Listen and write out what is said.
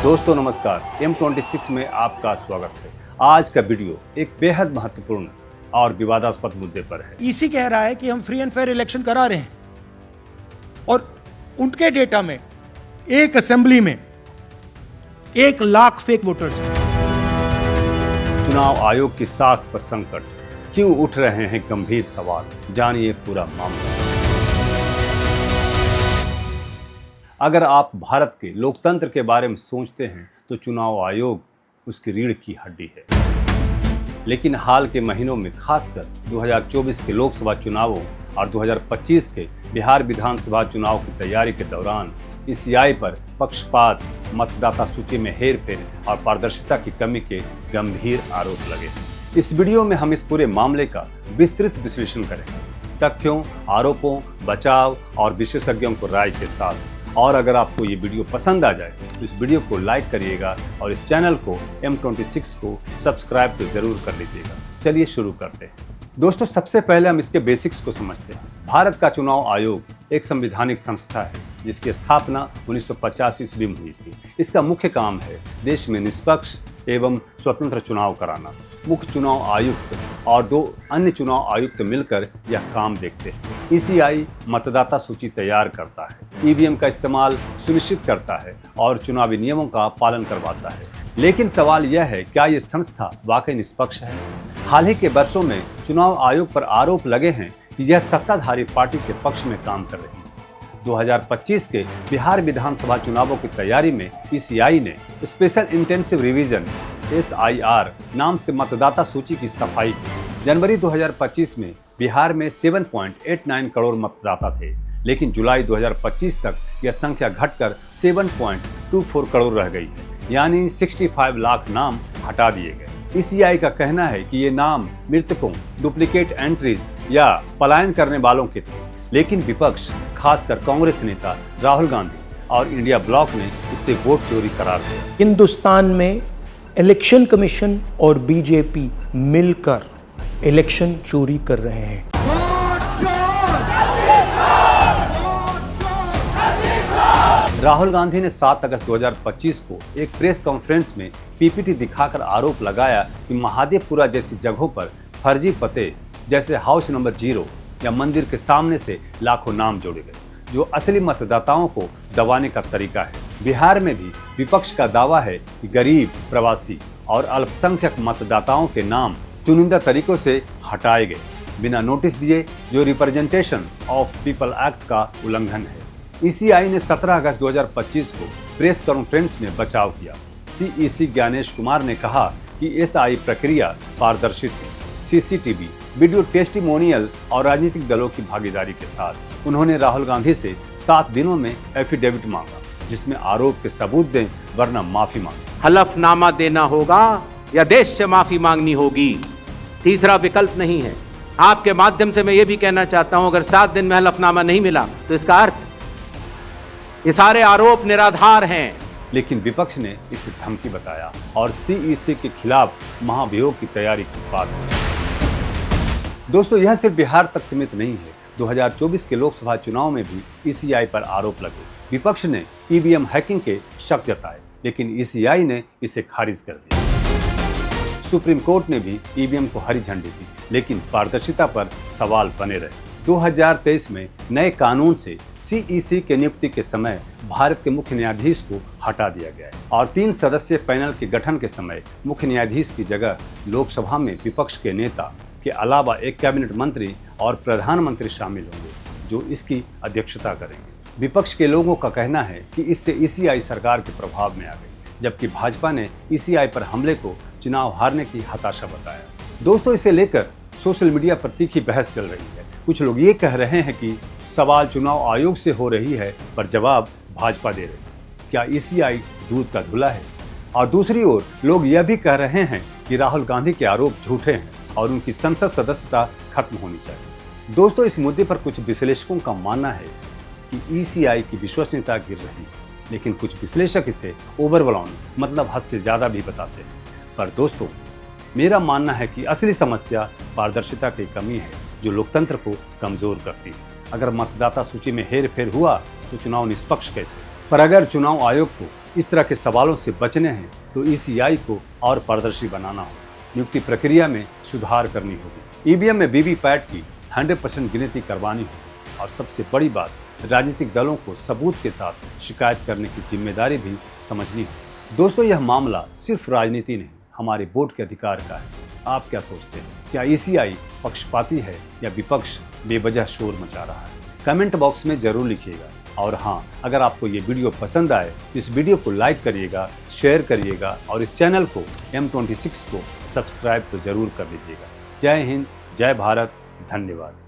दोस्तों नमस्कार, M26 में आपका स्वागत है। आज का वीडियो एक बेहद महत्वपूर्ण और विवादास्पद मुद्दे पर है। ईसी कह रहा है कि हम फ्री एंड फेयर इलेक्शन करा रहे हैं और उनके डेटा में एक असेंबली में 1 लाख फेक वोटर्स हैं। चुनाव आयोग की साख पर संकट, क्यों उठ रहे हैं गंभीर सवाल, जानिए पूरा मामला। अगर आप भारत के लोकतंत्र के बारे में सोचते हैं तो चुनाव आयोग उसकी रीढ़ की हड्डी है। लेकिन हाल के महीनों में, खासकर 2024 के लोकसभा चुनावों और 2025 के बिहार विधानसभा चुनाव की तैयारी के दौरान ईसीआई पर पक्षपात, मतदाता सूची में हेरफेर और पारदर्शिता की कमी के गंभीर आरोप लगे। इस वीडियो में हम इस पूरे मामले का विस्तृत विश्लेषण करेंगे, तथ्यों, आरोपों, बचाव और विशेषज्ञों को राय के साथ। और अगर आपको ये वीडियो पसंद आ जाए तो इस वीडियो को लाइक करिएगा और इस चैनल को M26 को सब्सक्राइब तो जरूर कर लीजिएगा। चलिए शुरू करते हैं। दोस्तों, सबसे पहले हम इसके बेसिक्स को समझते हैं। भारत का चुनाव आयोग एक संवैधानिक संस्था है जिसकी स्थापना 1950 ईस्वी में हुई थी। इसका मुख्य काम है देश में निष्पक्ष एवं स्वतंत्र चुनाव कराना। मुख्य चुनाव आयुक्त और 2 अन्य चुनाव आयुक्त मिलकर यह काम देखते हैं। ईसीआई मतदाता सूची तैयार करता है, ईवीएम का इस्तेमाल सुनिश्चित करता है और चुनावी नियमों का पालन करवाता है। लेकिन सवाल यह है, क्या ये संस्था वाकई निष्पक्ष है? हाल ही के वर्षों में चुनाव आयोग पर आरोप लगे हैं कि यह सत्ताधारी पार्टी के पक्ष में काम कर रही है। 2025 के बिहार विधानसभा चुनावों की तैयारी में ईसीआई ने स्पेशल इंटेंसिव रिवीजन SIR नाम से मतदाता सूची की सफाई की। जनवरी 2025 में बिहार में 7.89 करोड़ मतदाता थे, लेकिन जुलाई 2025 तक यह संख्या घटकर 7.24 करोड़ रह गई है, यानी 65 लाख नाम हटा दिए गए। ईसीआई का कहना है कि ये नाम मृतकों, डुप्लीकेट एंट्रीज या पलायन करने वालों के थे, लेकिन विपक्ष, खासकर कांग्रेस नेता राहुल गांधी और इंडिया ब्लॉक ने इसे वोट चोरी करार दिया। हिंदुस्तान में इलेक्शन कमीशन और बीजेपी मिलकर इलेक्शन चोरी कर रहे हैं। राहुल गांधी ने 7 अगस्त 2025 को एक प्रेस कॉन्फ्रेंस में पीपीटी दिखाकर आरोप लगाया कि महादेवपुरा जैसी जगहों पर फर्जी पते जैसे हाउस नंबर 0 या मंदिर के सामने से लाखों नाम जोड़े गए, जो असली मतदाताओं को दबाने का तरीका है। बिहार में भी विपक्ष का दावा है कि गरीब, प्रवासी और अल्पसंख्यक मतदाताओं के नाम चुनिंदा तरीकों से हटाए गए बिना नोटिस दिए, जो रिप्रेजेंटेशन ऑफ पीपल एक्ट का उल्लंघन है। ईसीआई ने 17 अगस्त 2025 को प्रेस कॉन्फ्रेंस में बचाव किया। CEC ज्ञानेश कुमार ने कहा कि SI प्रक्रिया पारदर्शी थी। CCTV, वीडियो टेस्टिमोनियल और राजनीतिक दलों की भागीदारी के साथ उन्होंने राहुल गांधी से 7 दिनों में एफिडेविट मांगा, जिसमें आरोप के सबूत दें वरना माफी मांगे। हलफनामा देना होगा या देश से माफी मांगनी होगी, तीसरा विकल्प नहीं है। आपके माध्यम से मैं ये भी कहना चाहता हूं, अगर 7 दिन में हलफनामा नहीं मिला तो इसका अर्थ ये सारे आरोप निराधार हैं। लेकिन विपक्ष ने इसे धमकी बताया और CEC के खिलाफ महाभियोग की तैयारी की बात है। दोस्तों, यह सिर्फ बिहार तक सीमित नहीं है। 2024 के लोकसभा चुनाव में भी ईसीआई पर आरोप लगे। विपक्ष ने ईवीएम हैकिंग के शक जताए, लेकिन ईसीआई ने इसे खारिज कर दिया। सुप्रीम कोर्ट ने भी ईवीएम को हरी झंडी दी, लेकिन पारदर्शिता पर सवाल बने रहे। 2023 में नए कानून से CEC के नियुक्ति के समय भारत के मुख्य न्यायाधीश को हटा दिया गया है और 3 सदस्यीय पैनल के गठन के समय मुख्य न्यायाधीश की जगह लोकसभा में विपक्ष के नेता के अलावा एक कैबिनेट मंत्री और प्रधानमंत्री शामिल होंगे, जो इसकी अध्यक्षता करेंगे। विपक्ष के लोगों का कहना है कि इससे ईसीआई सरकार के प्रभाव में आ गई, जबकि भाजपा ने ईसीआई पर हमले को चुनाव हारने की हताशा बताया। दोस्तों, इसे लेकर सोशल मीडिया पर तीखी बहस चल रही है। कुछ लोग ये कह रहे हैं कि सवाल चुनाव आयोग से हो रही है, पर जवाब भाजपा दे रही है। क्या ईसीआई दूध का धुला है? और दूसरी ओर लोग यह भी कह रहे हैं कि राहुल गांधी के आरोप झूठे हैं और उनकी संसद सदस्यता खत्म होनी चाहिए। दोस्तों, इस मुद्दे पर कुछ विश्लेषकों का मानना है कि ईसीआई की विश्वसनीयता गिर रही है, लेकिन कुछ विश्लेषक इसे ओवरब्लाउंग मतलब हद से ज्यादा भी बताते हैं। पर दोस्तों, मेरा मानना है कि असली समस्या पारदर्शिता की कमी है, जो लोकतंत्र को कमजोर करती है। अगर मतदाता सूची में हेर फेर हुआ तो चुनाव निष्पक्ष कैसे? पर अगर चुनाव आयोग को इस तरह के सवालों से बचने हैं तो ईसीआई को और पारदर्शी बनाना होगा। नियुक्ति प्रक्रिया में सुधार करनी होगी। ईवीएम में वीवीपैट की 100% गिनती करवानी होगी। और सबसे बड़ी बात, राजनीतिक दलों को सबूत के साथ शिकायत करने की जिम्मेदारी भी समझनी होगी। दोस्तों, यह मामला सिर्फ राजनीति नहीं, हमारे वोट के अधिकार का है। आप क्या सोचते हैं? क्या ईसीआई पक्षपाती है या विपक्ष बेवजह शोर मचा रहा है? कमेंट बॉक्स में जरूर लिखिएगा। और हाँ, अगर आपको ये वीडियो पसंद आए तो इस वीडियो को लाइक करिएगा, शेयर करिएगा और इस चैनल को M26 को सब्सक्राइब तो जरूर कर लीजिएगा। जय हिंद, जय भारत, धन्यवाद।